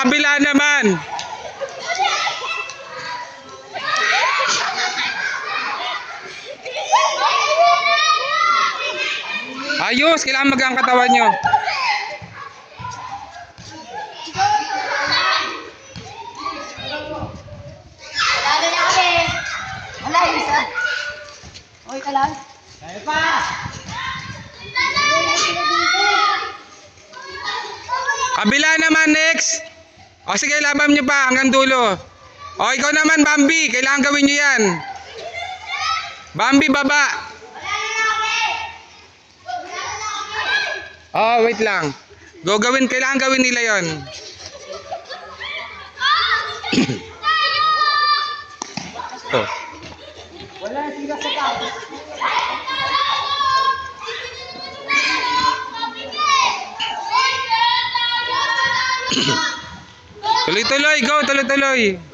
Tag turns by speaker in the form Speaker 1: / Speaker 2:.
Speaker 1: kabila naman. Ayos, kailangan magang katawan nyo.
Speaker 2: Lalo na kami. Wala, isa. Okay ka lang? Kaya pa!
Speaker 1: Kabila naman, next. O sige, laban nyo pa hanggang dulo. O ikaw naman, Bambi. Kailangan gawin nyo yan. Bambi, baba. Oh, wait lang. Kailangan gawin nila yon. Oh.
Speaker 2: Wala, sila sa tapos.
Speaker 1: Tuloy-tuloy, go, tuloy-tuloy.